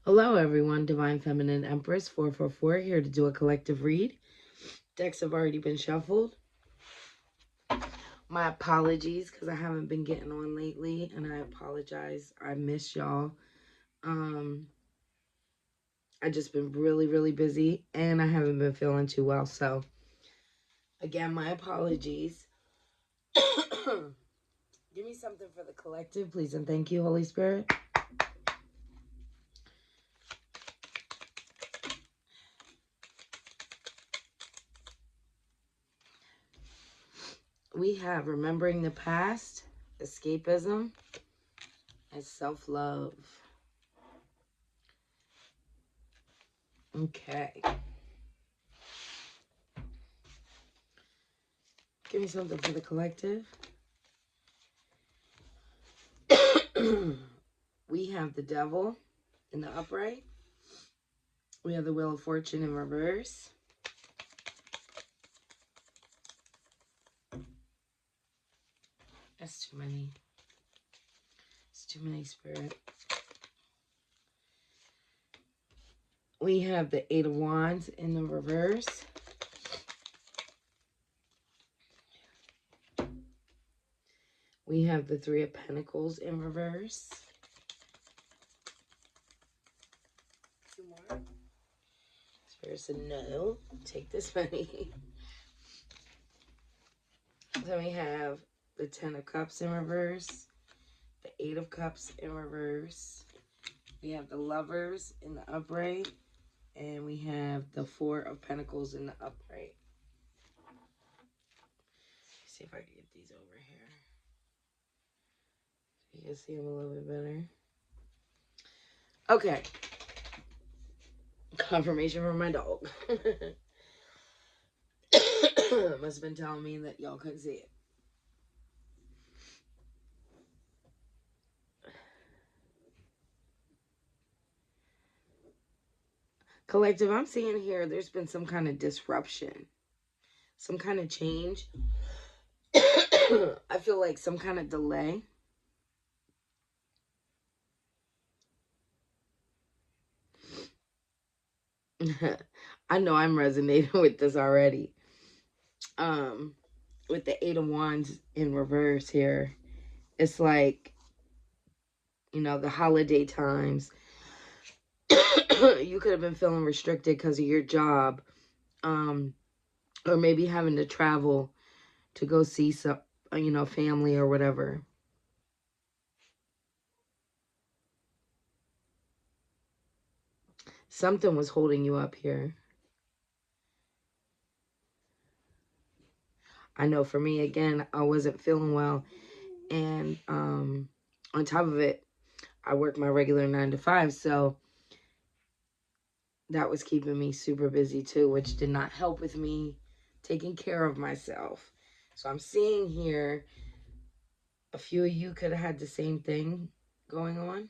Hello, everyone. Divine Feminine Empress 444 here to do a collective read. Decks have already been shuffled. My apologies because I haven't been getting on lately, and I apologize. I miss y'all. I just been really busy, and I haven't been feeling too well. So, again, my apologies. Give me something for the collective, please, and thank you, Holy Spirit. We have remembering the past, escapism, and self-love. Okay. Give me something for the collective. We have the Devil in the upright. We have the Wheel of Fortune in reverse. That's too many. It's too many, Spirit. We have the Eight of Wands in the reverse. We have the Three of Pentacles in reverse. Two more. Spirit said no. Take this many. Then we have the Ten of Cups in reverse. The Eight of Cups in reverse. We have the Lovers in the upright. And we have the Four of Pentacles in the upright. See if I can get these over here. So you can see them a little bit better. Okay. Confirmation from my dog. Must have been telling me that y'all couldn't see it. Collective, I'm seeing here there's been some kind of disruption. Some kind of change. I feel like some kind of delay. I know I'm resonating with this already. With the Eight of Wands in reverse here, it's like, you know, the holiday times. You could have been feeling restricted because of your job, or maybe having to travel to go see some, you know, family or whatever. Something was holding you up here. I know for me, again, I wasn't feeling well. And on top of it, I work my regular 9 to 5. So that was keeping me super busy too, which did not help with me taking care of myself. So I'm seeing here a few of you could have had the same thing going on.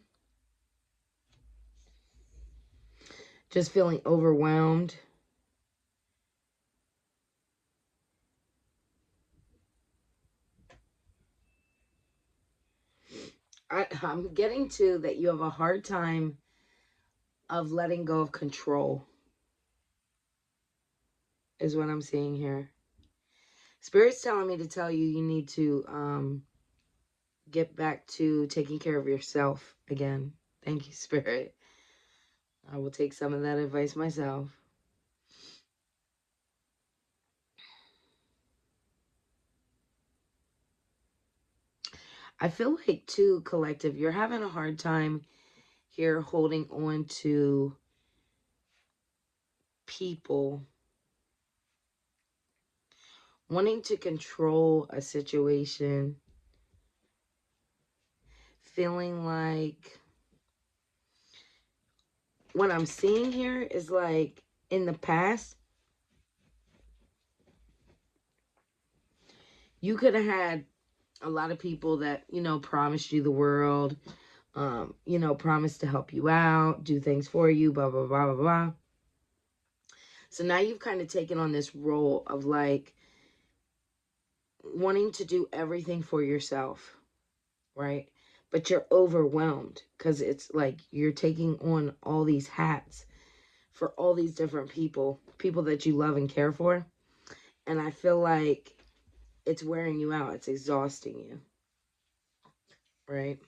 Just feeling overwhelmed. I'm getting to that you have a hard time of letting go of control, is what I'm seeing here. Spirit's telling me to tell you you need to get back to taking care of yourself again. Thank you, Spirit. I will take some of that advice myself. I feel like, too, collective, you're having a hard time here holding on to people, wanting to control a situation, feeling like what I'm seeing here is like in the past, you could have had a lot of people that, you know, promised you the world, you know, promised to help you out, do things for you, blah, blah, blah, blah, blah. So now you've kind of taken on this role of like wanting to do everything for yourself, right? but you're overwhelmed because it's like you're taking on all these hats for all these different people that you love and care for. And I feel like it's wearing you out. It's exhausting you. Right?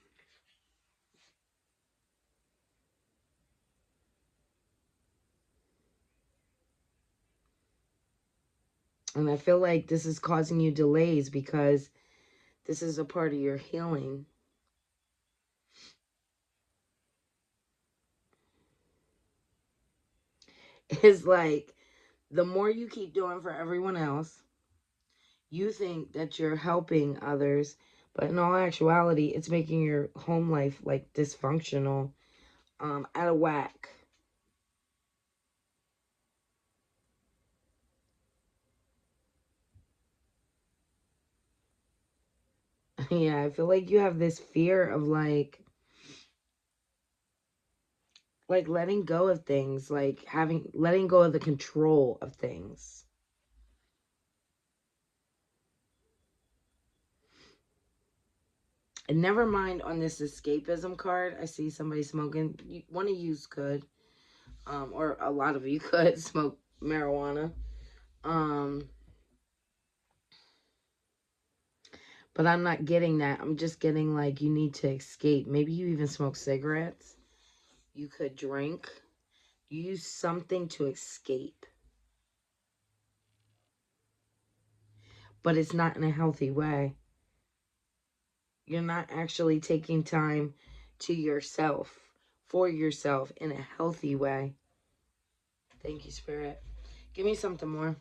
And I feel like this is causing you delays because this is a part of your healing. It's like the more you keep doing for everyone else, you think that you're helping others, but in all actuality, it's making your home life like dysfunctional, out of whack. Yeah, I feel like you have this fear of like letting go of things, like letting go of the control of things. And never mind on this escapism card. I see somebody smoking. One of you could, or a lot of you could smoke marijuana. Um, but I'm not getting that. I'm just getting like you need to escape. Maybe you even smoke cigarettes. You could drink. Use something to escape. But it's not in a healthy way. You're not actually taking time to yourself, for yourself in a healthy way. Thank you, Spirit. Give me something more.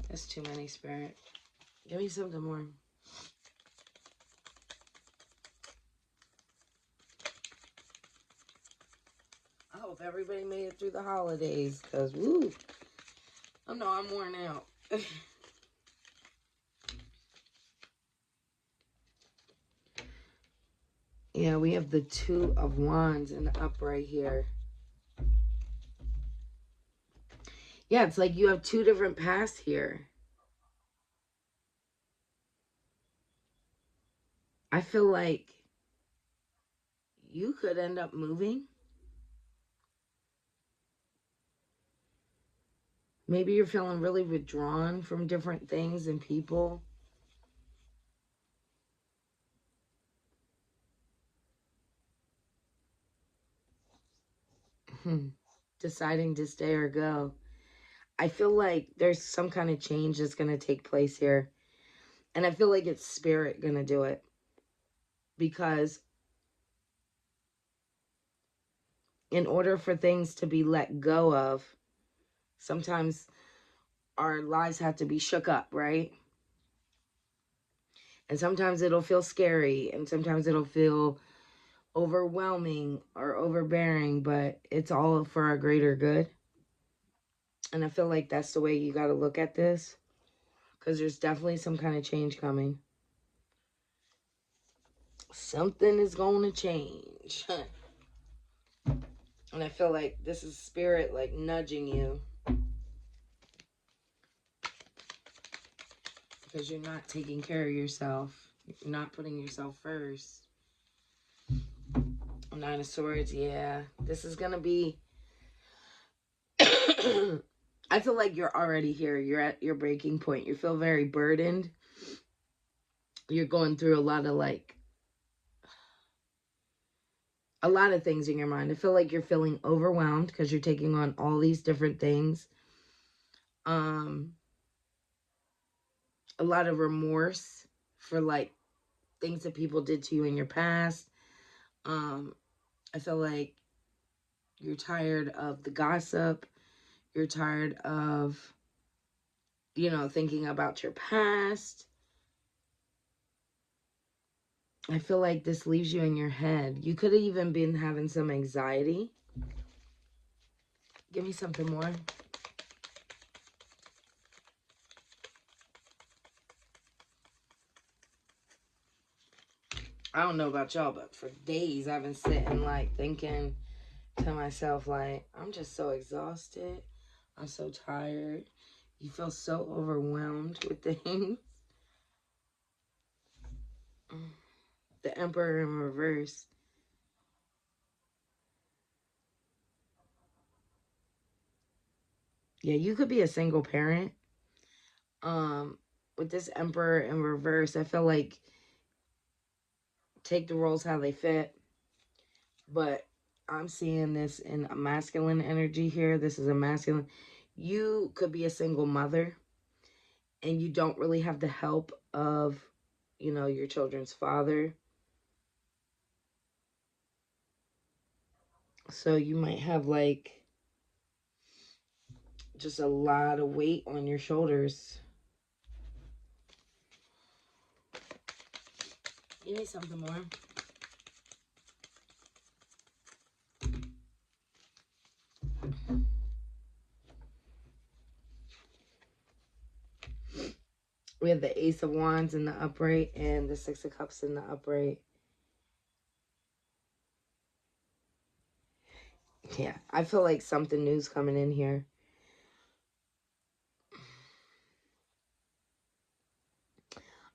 That's too many, Spirit. Give me something more. I hope everybody made it through the holidays, because, woo, I know I'm worn out. Yeah, we have the Two of Wands in the upright here. Yeah, it's like you have two different paths here. I feel like you could end up moving. Maybe you're feeling really withdrawn from different things and people. Deciding to stay or go. I feel like there's some kind of change that's going to take place here. And I feel like it's spirit going to do it. Because in order for things to be let go of, sometimes our lives have to be shook up, right? And sometimes it'll feel scary, and sometimes it'll feel overwhelming or overbearing, but it's all for our greater good. And I feel like that's the way you got to look at this, because there's definitely some kind of change coming. Something is going to change. And I feel like this is spirit like nudging you, because you're not taking care of yourself. You're not putting yourself first. Nine of Swords, yeah. This is going to be... I feel like you're already here. You're at your breaking point. You feel very burdened. You're going through a lot of things in your mind. I feel like you're feeling overwhelmed because you're taking on all these different things. A lot of remorse for like things that people did to you in your past. I feel like you're tired of the gossip. You're tired of, thinking about your past. I feel like this leaves you in your head. You could have even been having some anxiety. Give me something more. I don't know about y'all, but for days I've been sitting like thinking, tell myself, like, I'm just so exhausted. I'm so tired. You feel so overwhelmed with things. The Emperor in reverse. Yeah, you could be a single parent. With this Emperor in reverse, I feel like take the roles how they fit. But I'm seeing this in a masculine energy here. This is a masculine. You could be a single mother and you don't really have the help of, your children's father. So you might have like just a lot of weight on your shoulders. You need something more. We have the Ace of Wands in the upright and the Six of Cups in the upright. Yeah, I feel like something new's coming in here.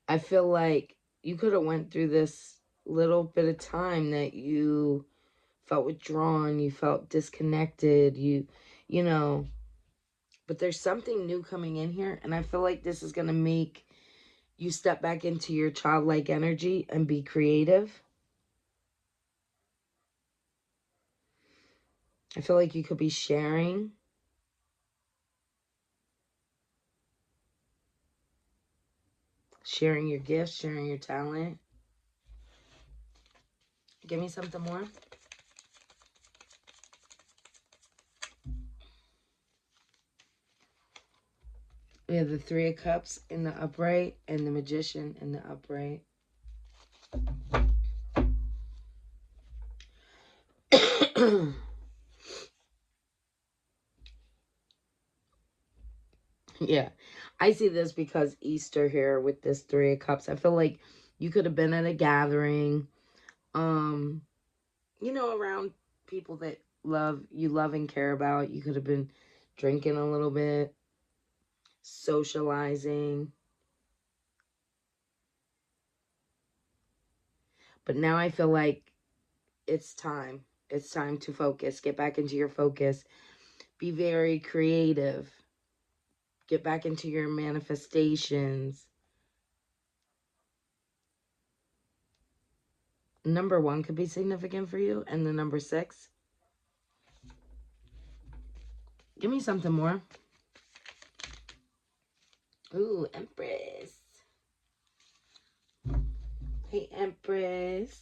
I feel like you could have went through this little bit of time that you felt withdrawn, you felt disconnected, you know, but there's something new coming in here, and I feel like this is going to make you step back into your childlike energy and be creative. I feel like you could be sharing your gifts, sharing your talent. Give me something more. We have the Three of Cups in the upright and the Magician in the upright. Yeah, I see this because Easter here with this Three of Cups. I feel like you could have been at a gathering, around people that love and care about. You could have been drinking a little bit, socializing. But now I feel like it's time. It's time to focus. Get back into your focus. Be very creative. Get back into your manifestations. Number 1 could be significant for you. And the number 6. Give me something more. Ooh, Empress. Hey, Empress.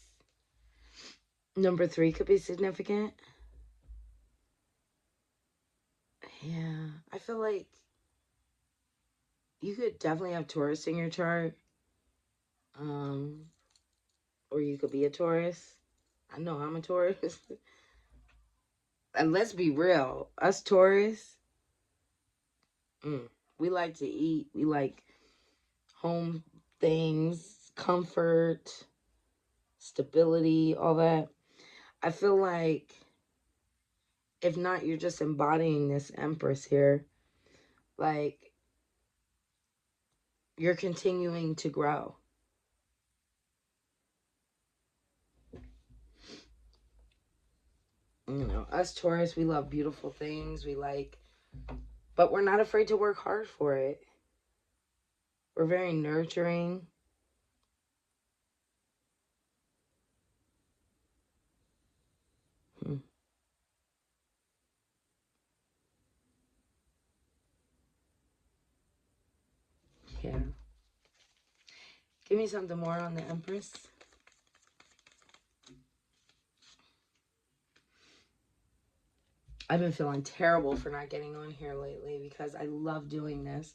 Number 3 could be significant. Yeah, I feel like you could definitely have Taurus in your chart. Or you could be a Taurus. I know I'm a Taurus. And let's be real, us Taurus, we like to eat. We like home things, comfort, stability, all that. I feel like if not, you're just embodying this Empress here. Like, you're continuing to grow. Us Taurus, we love beautiful things. But we're not afraid to work hard for it. We're very nurturing. Yeah. Give me something more on the Empress. I've been feeling terrible for not getting on here lately because I love doing this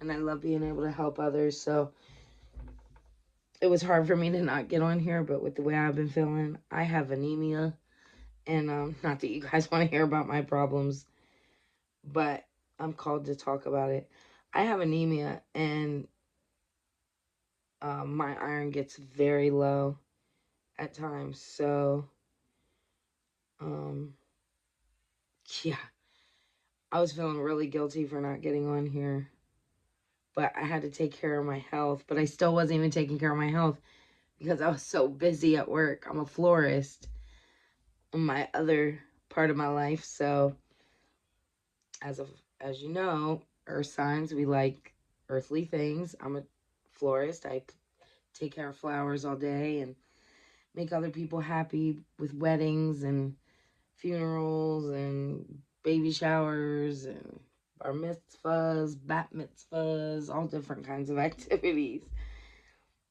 and I love being able to help others. So it was hard for me to not get on here, but with the way I've been feeling, I have anemia. And not that you guys want to hear about my problems, but I'm called to talk about it. I have anemia and my iron gets very low at times. So Yeah, I was feeling really guilty for not getting on here, but I had to take care of my health. But I still wasn't even taking care of my health because I was so busy at work. I'm a florist in my other part of my life. So as you know, earth signs, we like earthly things. I'm a florist. I take care of flowers all day and make other people happy with weddings and funerals and baby showers and bar mitzvahs, bat mitzvahs, all different kinds of activities.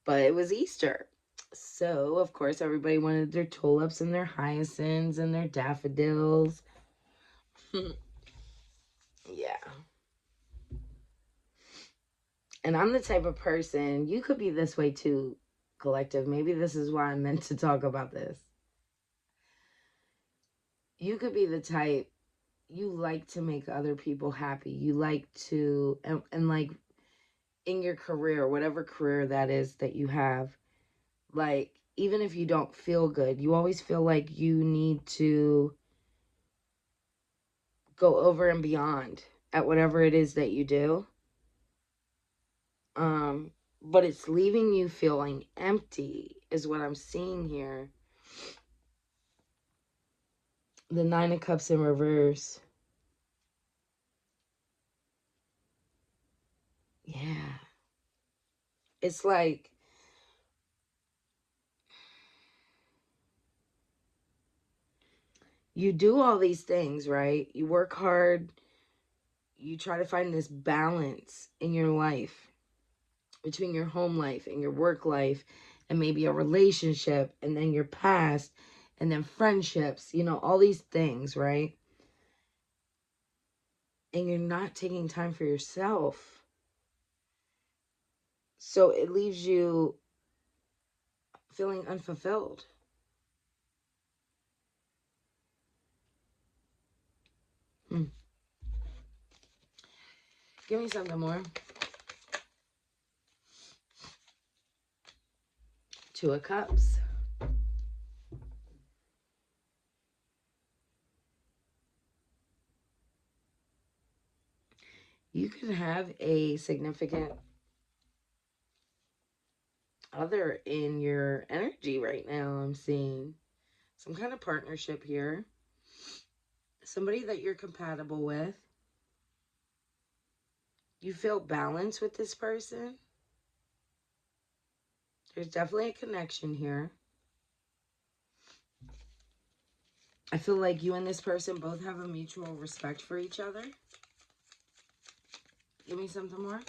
But it was Easter. So, of course, everybody wanted their tulips and their hyacinths and their daffodils. Yeah. And I'm the type of person, you could be this way too, collective. Maybe this is why I'm meant to talk about this. You could be the type, you like to make other people happy. You like to, and like in your career, whatever career that is that you have, like, even if you don't feel good, you always feel like you need to go over and beyond at whatever it is that you do. Um, but it's leaving you feeling empty, is what I'm seeing here. The Nine of Cups in reverse. Yeah. It's like you do all these things, right? You work hard. You try to find this balance in your life between your home life and your work life and maybe a relationship and then your past and then friendships, all these things, right? And you're not taking time for yourself. So it leaves you feeling unfulfilled. Give me something more. Two of Cups. You could have a significant other in your energy right now. I'm seeing some kind of partnership here. Somebody that you're compatible with. You feel balance with this person. There's definitely a connection here. I feel like you and this person both have a mutual respect for each other. Give me something more.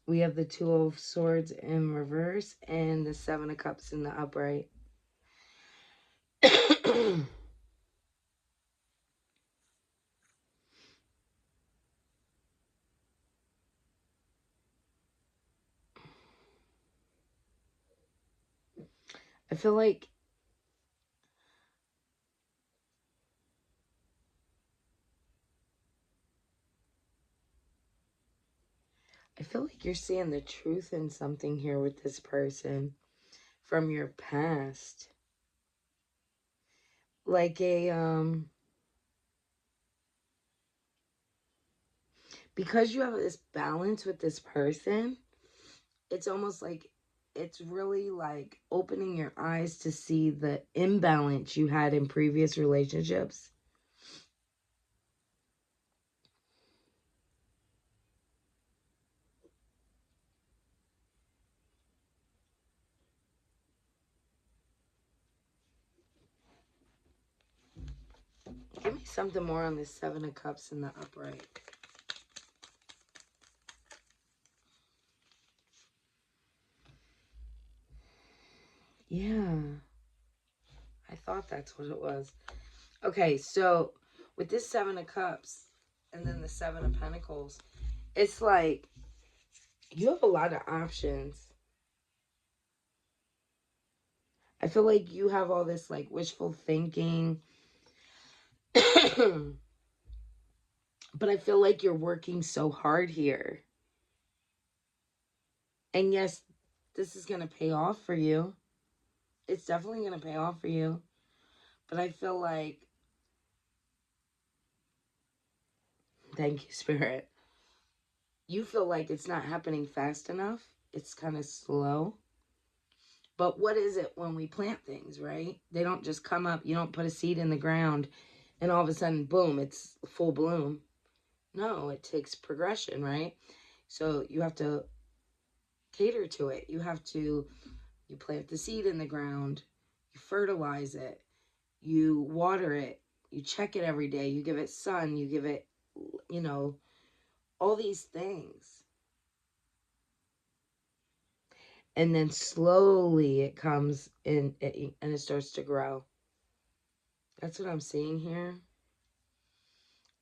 We have the Two of Swords in reverse and the Seven of Cups in the upright. I feel like you're seeing the truth in something here with this person from your past. Like because you have this balance with this person, it's almost like it's really like opening your eyes to see the imbalance you had in previous relationships. Give me something more on this Seven of Cups in the upright. Yeah, I thought that's what it was. Okay, so with this Seven of Cups and then the Seven of Pentacles, it's like you have a lot of options. I feel like you have all this like wishful thinking. But I feel like you're working so hard here. And yes, this is going to pay off for you. It's definitely going to pay off for you. But I feel like, thank you, Spirit. You feel like it's not happening fast enough. It's kind of slow. But what is it when we plant things, right? They don't just come up. You don't put a seed in the ground and all of a sudden, boom, it's full bloom. No, it takes progression, right? So you have to cater to it. You plant the seed in the ground, you fertilize it, you water it, you check it every day, you give it sun, you give it, all these things. And then slowly it comes in and it starts to grow. That's what I'm seeing here.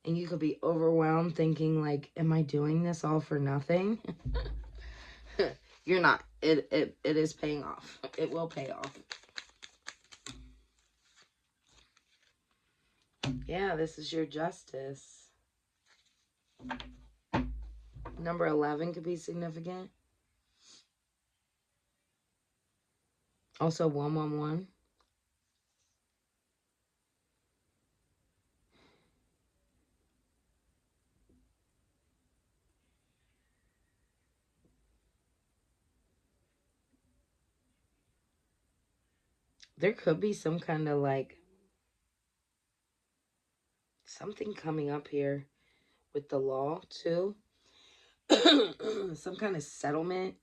And you could be overwhelmed thinking like, am I doing this all for nothing? You're not. It is paying off. It will pay off. Yeah, this is your justice. Number 11 could be significant. Also 111. There could be some kind of like something coming up here with the law too. Some kind of settlement.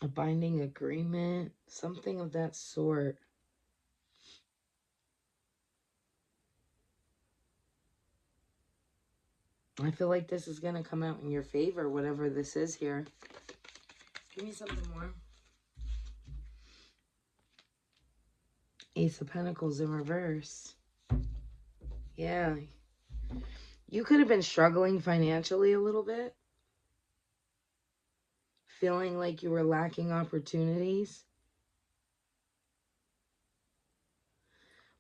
A binding agreement. Something of that sort. I feel like this is going to come out in your favor, whatever this is here. Give me something more. Ace of Pentacles in reverse. Yeah. You could have been struggling financially a little bit. Feeling like you were lacking opportunities.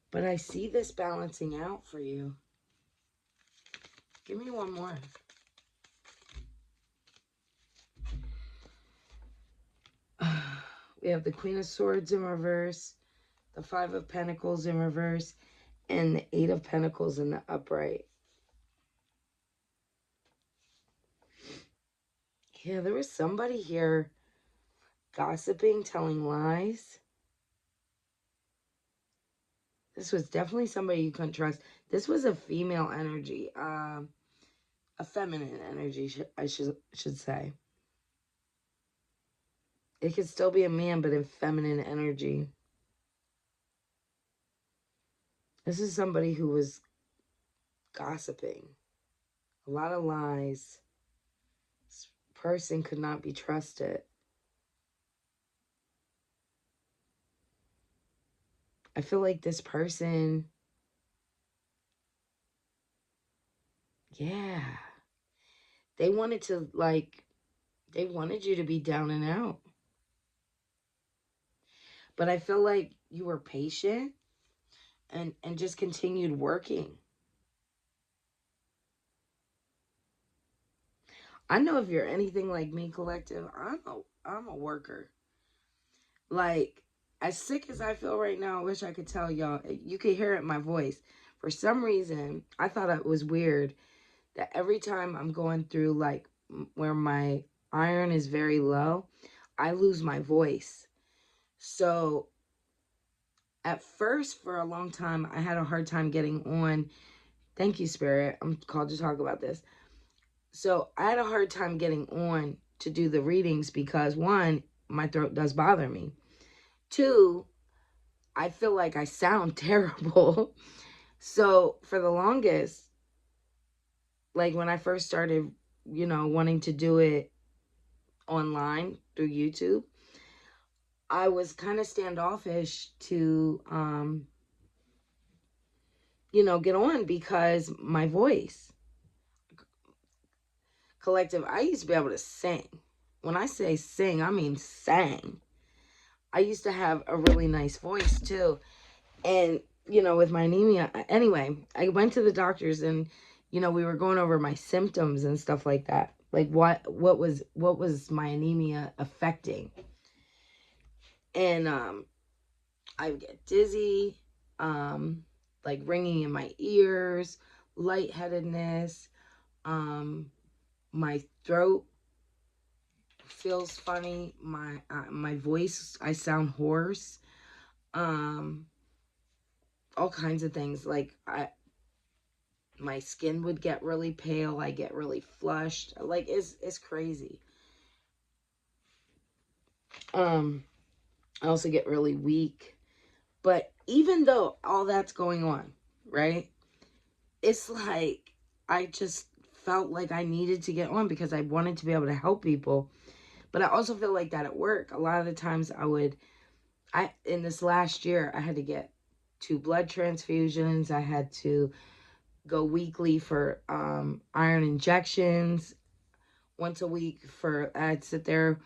But I see this balancing out for you. Give me one more. We have the Queen of Swords in reverse, the Five of Pentacles in reverse, and the Eight of Pentacles in the upright. Yeah, there was somebody here gossiping, telling lies. This was definitely somebody you couldn't trust. This was a female energy, a feminine energy, I should say. It could still be a man, but in feminine energy. This is somebody who was gossiping. A lot of lies. This person could not be trusted. I feel like this person, yeah, they wanted you to be down and out. But I feel like you were patient and just continued working. I know if you're anything like me, collective, I'm a worker. Like, as sick as I feel right now, I wish I could tell y'all. You could hear it in my voice. For some reason, I thought it was weird that every time I'm going through, like, where my iron is very low, I lose my voice. So, at first, for a long time, I had a hard time getting on. Thank you, Spirit. I'm called to talk about this. So, I had a hard time getting on to do the readings because, one, my throat does bother me. Two, I feel like I sound terrible. So for the longest, like when I first started, wanting to do it online through YouTube, I was kind of standoffish to, get on because my voice. Collective, I used to be able to sing. When I say sing, I mean sang. I used to have a really nice voice too. And, with my anemia, anyway, I went to the doctors and you know, we were going over my symptoms and stuff like that. Like what was my anemia affecting? And I would get dizzy, like ringing in my ears, lightheadedness, my throat feels funny, my voice, I sound hoarse, all kinds of things. Like my skin would get really pale, I get really flushed. Like it's crazy. I also get really weak. But even though all that's going on, right? It's like I just felt like I needed to get on because I wanted to be able to help people. But I also feel like that at work. A lot of the times in this last year, I had to get 2 blood transfusions. I had to go weekly for iron injections. Once a week I'd sit there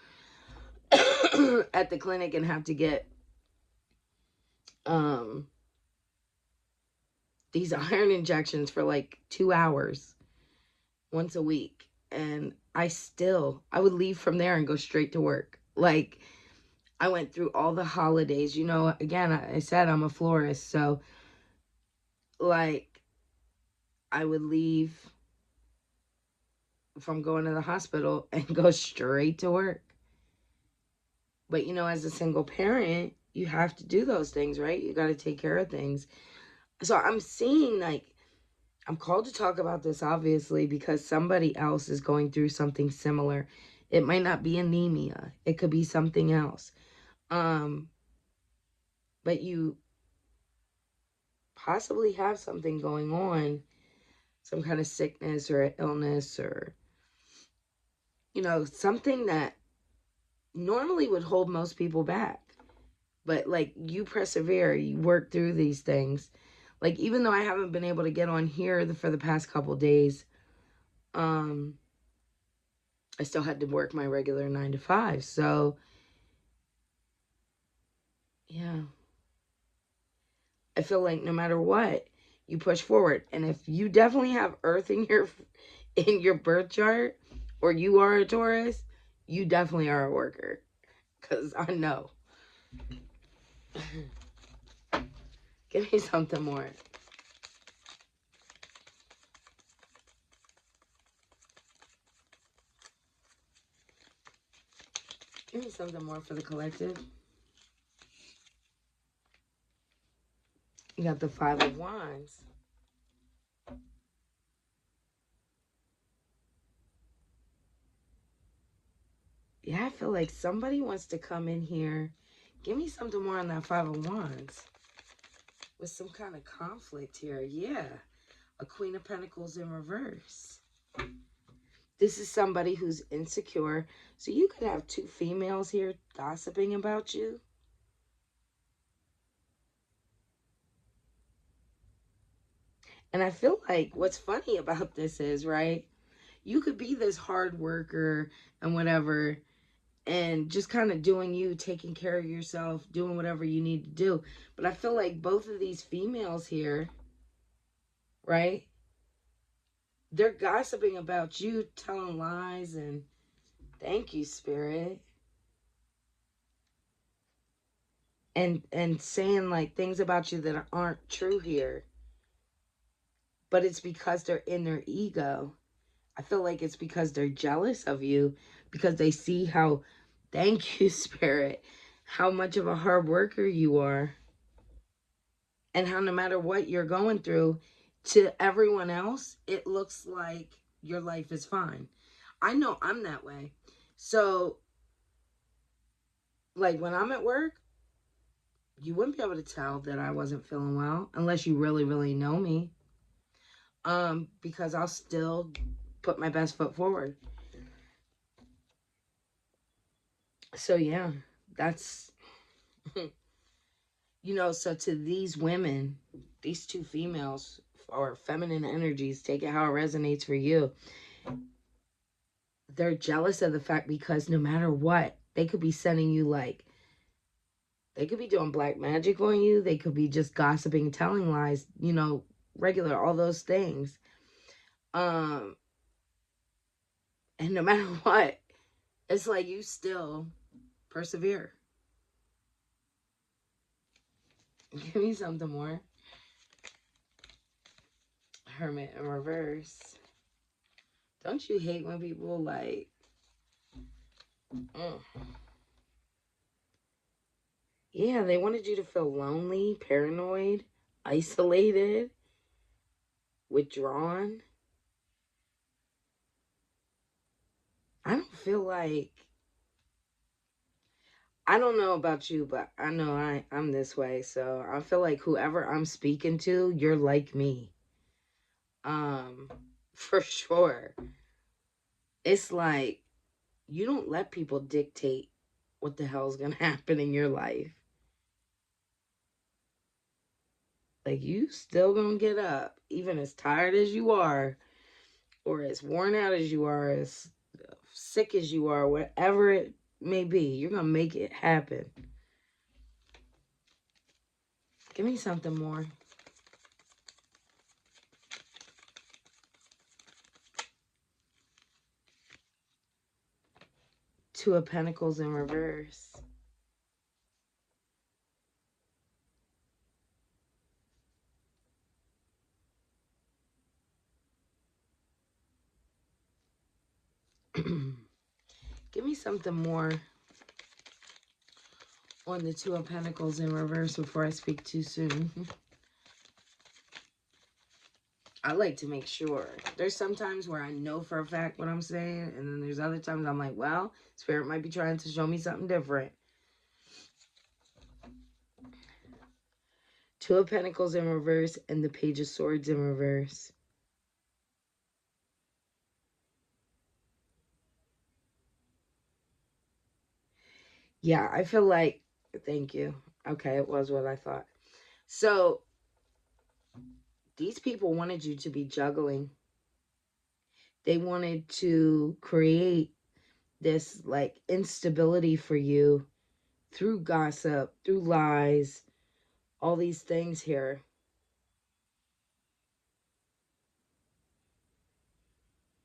at the clinic and have to get um these iron injections for like 2 hours once a week. And I would leave from there and go straight to work. Like, I went through all the holidays. You know, again, I said I'm a florist. So, like, I would leave from going to the hospital and go straight to work. But, you know, as a single parent, you have to do those things, right? You got to take care of things. So I'm seeing, like, I'm called to talk about this, obviously, because somebody else is going through something similar. It might not be anemia. It could be something else. But you possibly have something going on, some kind of sickness or illness, or, you know, something that normally would hold most people back. But, like, you persevere, you work through these things. Like, even though I haven't been able to get on here for the past couple days, I still had to work my regular 9 to 5. So, yeah. I feel like no matter what, you push forward. And if you definitely have Earth in your birth chart, or you are a Taurus, you definitely are a worker. Because I know. Give me something more. Give me something more for the collective. You got the 5 of Wands. Yeah, I feel like somebody wants to come in here. Give me something more on that 5 of Wands. With some kind of conflict here. Yeah. A Queen of Pentacles in reverse. This is somebody who's insecure. So you could have 2 females here gossiping about you. And I feel like what's funny about this is, right? You could be this hard worker and whatever, and just kind of doing you, taking care of yourself, doing whatever you need to do. But I feel like both of these females here, right? They're gossiping about you, telling lies, and thank you, Spirit. And saying like things about you that aren't true here. But it's because they're in their ego. I feel like it's because they're jealous of you, because they see how, thank you, Spirit, how much of a hard worker you are. And how no matter what you're going through, to everyone else, it looks like your life is fine. I know I'm that way. So, like, when I'm at work, you wouldn't be able to tell that I wasn't feeling well unless you really, really know me. Because I'll still put my best foot forward. So, yeah, that's, you know, so to these women, these 2 females, or feminine energies, take it how it resonates for you. They're jealous of the fact because no matter what, they could be sending you like, they could be doing black magic on you. They could be just gossiping, telling lies, you know, regular, all those things. And no matter what, it's like you still persevere. Give me something more. Hermit in reverse. Don't you hate when people like... Yeah, they wanted you to feel lonely, paranoid, isolated, withdrawn. I don't feel like... I don't know about you, but I know I'm this way. So I feel like whoever I'm speaking to, you're like me. For sure. It's like you don't let people dictate what the hell's gonna happen in your life. Like, you still gonna get up, even as tired as you are, or as worn out as you are, as sick as you are, whatever it may be, you're gonna make it happen. Give me something more. Two of Pentacles in reverse. Give me something more on the Two of Pentacles in reverse before I speak too soon. I like to make sure. There's some times where I know for a fact what I'm saying, and then there's other times I'm like, well, Spirit might be trying to show me something different. Two of Pentacles in reverse and the Page of Swords in reverse. Yeah, I feel like... Thank you. Okay, it was what I thought. So, these people wanted you to be juggling. They wanted to create this, like, instability for you through gossip, through lies, all these things here.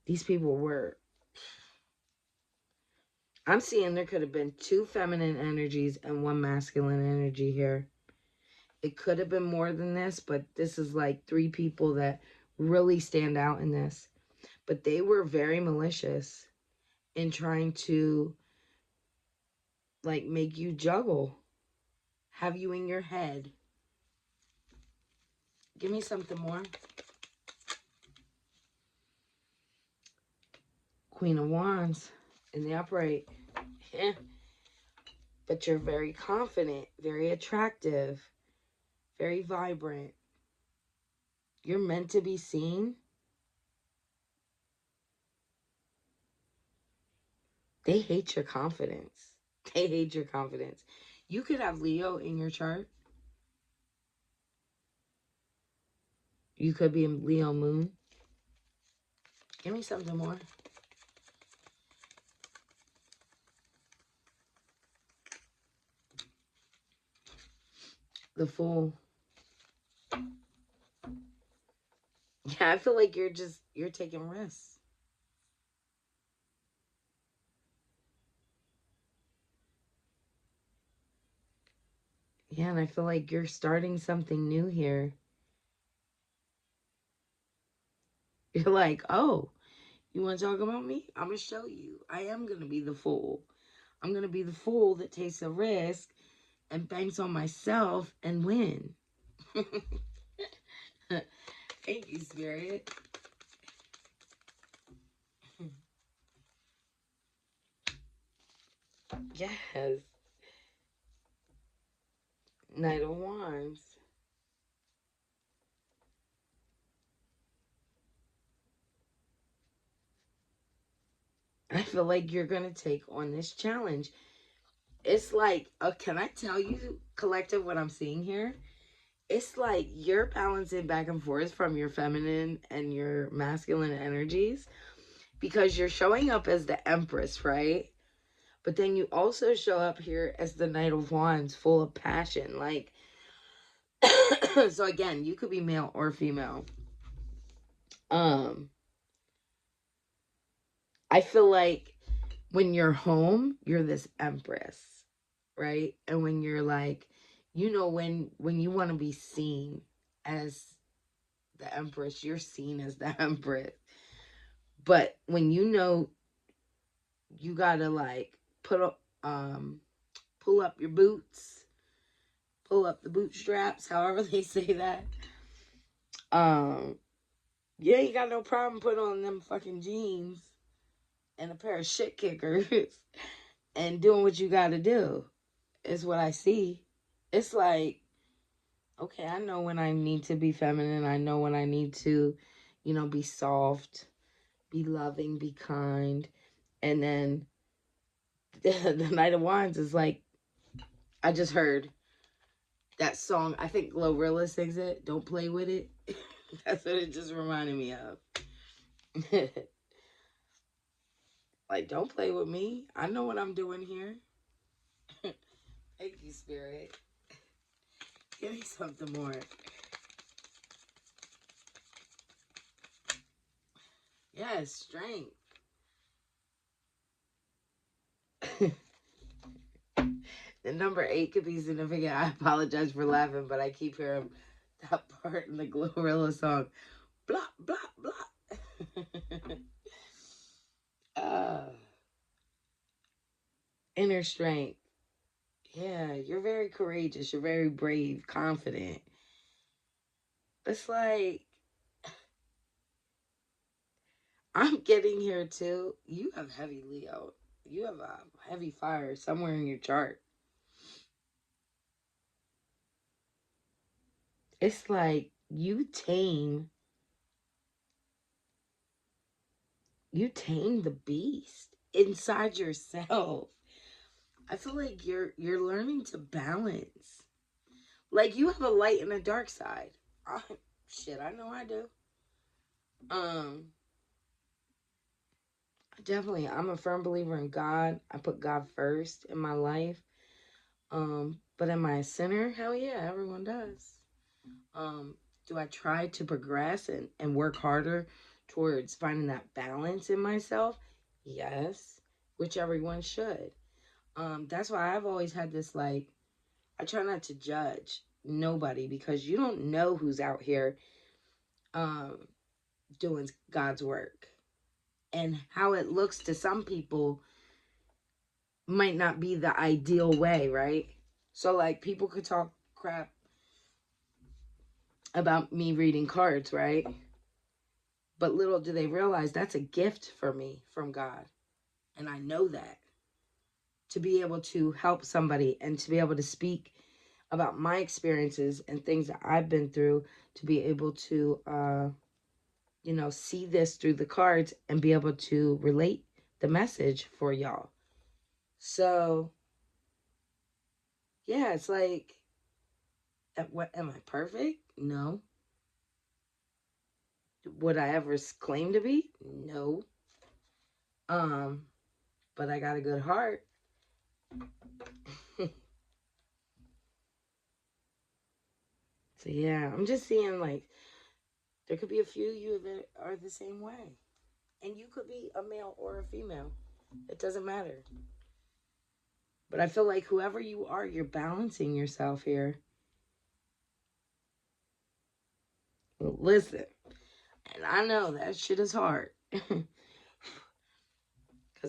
These people were... I'm seeing there could have been two feminine energies and one masculine energy here. It could have been more than this, but this is like three people that really stand out in this. But they were very malicious in trying to, like, make you juggle, have you in your head. Give me something more. Queen of Wands in the upright. Yeah. But you're very confident, very attractive, very vibrant. You're meant to be seen. They hate your confidence. They hate your confidence. You could have Leo in your chart. You could be a Leo moon. Give me something more. The Fool. Yeah, I feel like you're taking risks. Yeah, and I feel like you're starting something new here. You're like, oh, you want to talk about me? I'm going to show you. I am going to be the fool. I'm going to be the fool that takes a risk and banks on myself and win. Thank you, Spirit. Yes. Knight of Wands. I feel like you're going to take on this challenge. It's like, can I tell you, collective, what I'm seeing here? It's like you're balancing back and forth from your feminine and your masculine energies because you're showing up as the Empress, right? But then you also show up here as the Knight of Wands, full of passion. Like, so again, you could be male or female. I feel like when you're home, you're this empress, right? And when you're like, when you want to be seen as the empress, you're seen as the empress. But when you gotta like put up, pull up your boots, pull up the bootstraps, however they say that. Yeah, you got no problem putting on them fucking jeans and a pair of shit kickers and doing what you gotta do. Is what I see. It's like, okay, I know when I need to be feminine. I know when I need to, be soft, be loving, be kind. And then the Knight of Wands is like, I just heard that song. I think Glorilla sings it. Don't play with it. That's what it just reminded me of. Like, don't play with me. I know what I'm doing here. Thank you, Spirit. Give me something more. Yes, strength. The number 8 could be significant. I apologize for laughing, but I keep hearing that part in the Glorilla song. Blah, blah, blah. uh, Inner strength. Yeah, you're very courageous. You're very brave, confident. It's like, I'm getting here too. You have heavy Leo. You have a heavy fire somewhere in your chart. It's like you tame the beast inside yourself. I feel like you're learning to balance. Like, you have a light and a dark side. Shit, I know I do. Um, Definitely, I'm a firm believer in God. I put God first in my life. But am I a sinner? Hell yeah, everyone does. Um, do I try to progress and work harder towards finding that balance in myself? Yes, which everyone should. That's why I've always had this, like, I try not to judge nobody, because you don't know who's out here um, doing God's work. And how it looks to some people might not be the ideal way, right? So, like, people could talk crap about me reading cards, right? But little do they realize that's a gift for me from God. And I know that. To be able to help somebody and to be able to speak about my experiences and things that I've been through, to be able to, see this through the cards and be able to relate the message for y'all. So, yeah, it's like, what, am I perfect? No. Would I ever claim to be? No. Um, but I got a good heart. So yeah, I'm just seeing, like, there could be a few of you that are the same way. And you could be a male or a female. It doesn't matter. But I feel like whoever you are, you're balancing yourself here. Listen, and I know that shit is hard. Because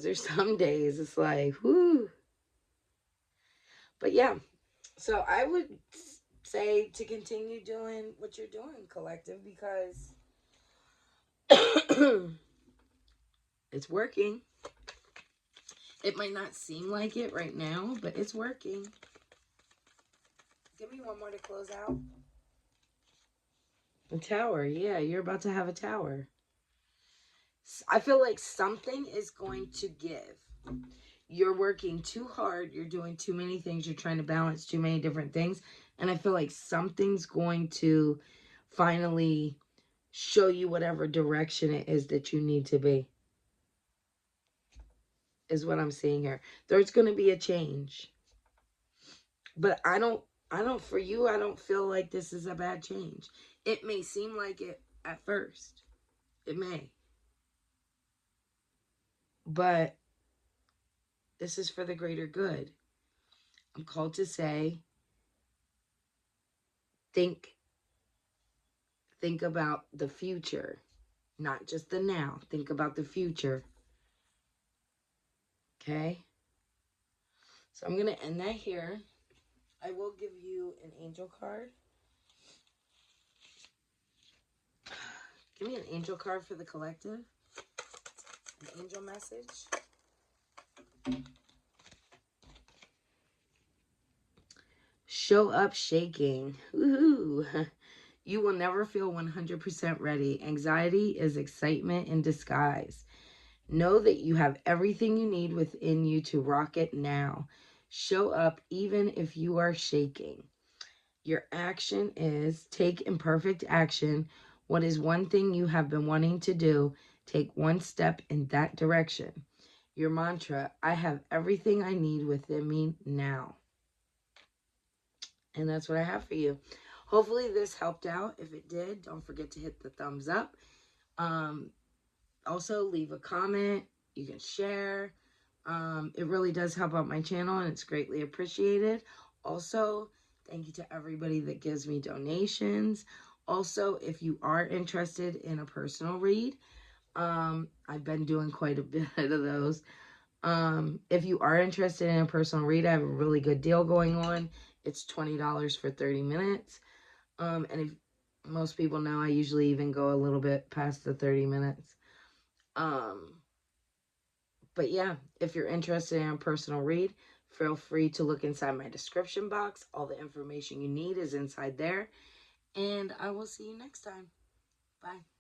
there's some days it's like, whoo. But yeah, so I would say to continue doing what you're doing, collective, because it's working. It might not seem like it right now, but it's working. Give me one more to close out. A tower, yeah, you're about to have a tower. I feel like something is going to give. You're working too hard. You're doing too many things. You're trying to balance too many different things. And I feel like something's going to finally show you whatever direction it is that you need to be. Is what I'm seeing here. There's going to be a change. But for you, I don't feel like this is a bad change. It may seem like it at first. It may. but this is for the greater good. I'm called to say, think about the future, not just the now. Think about the future. Okay? So I'm going to end that here. I will give you an angel card. Give me an angel card for the collective. An angel message. Show up shaking. Woohoo. You will never feel 100% ready. Anxiety is excitement in disguise. Know that you have everything you need within you to rock it now. Show up even if you are shaking. Your action is take imperfect action. What is one thing you have been wanting to do? Take one step in that direction. Your mantra, I have everything I need within me now. And that's what I have for you. Hopefully this helped out. If it did, don't forget to hit the thumbs up. Also, leave a comment. You can share. It really does help out my channel, and it's greatly appreciated. Also, thank you to everybody that gives me donations. Also, if you are interested in a personal read, I've been doing quite a bit of those. If you are interested in a personal read, I have a really good deal going on. It's $20 for 30 minutes. And if most people know, I usually even go a little bit past the 30 minutes. But yeah, if you're interested in a personal read, feel free to look inside my description box. All the information you need is inside there. And I will see you next time. Bye.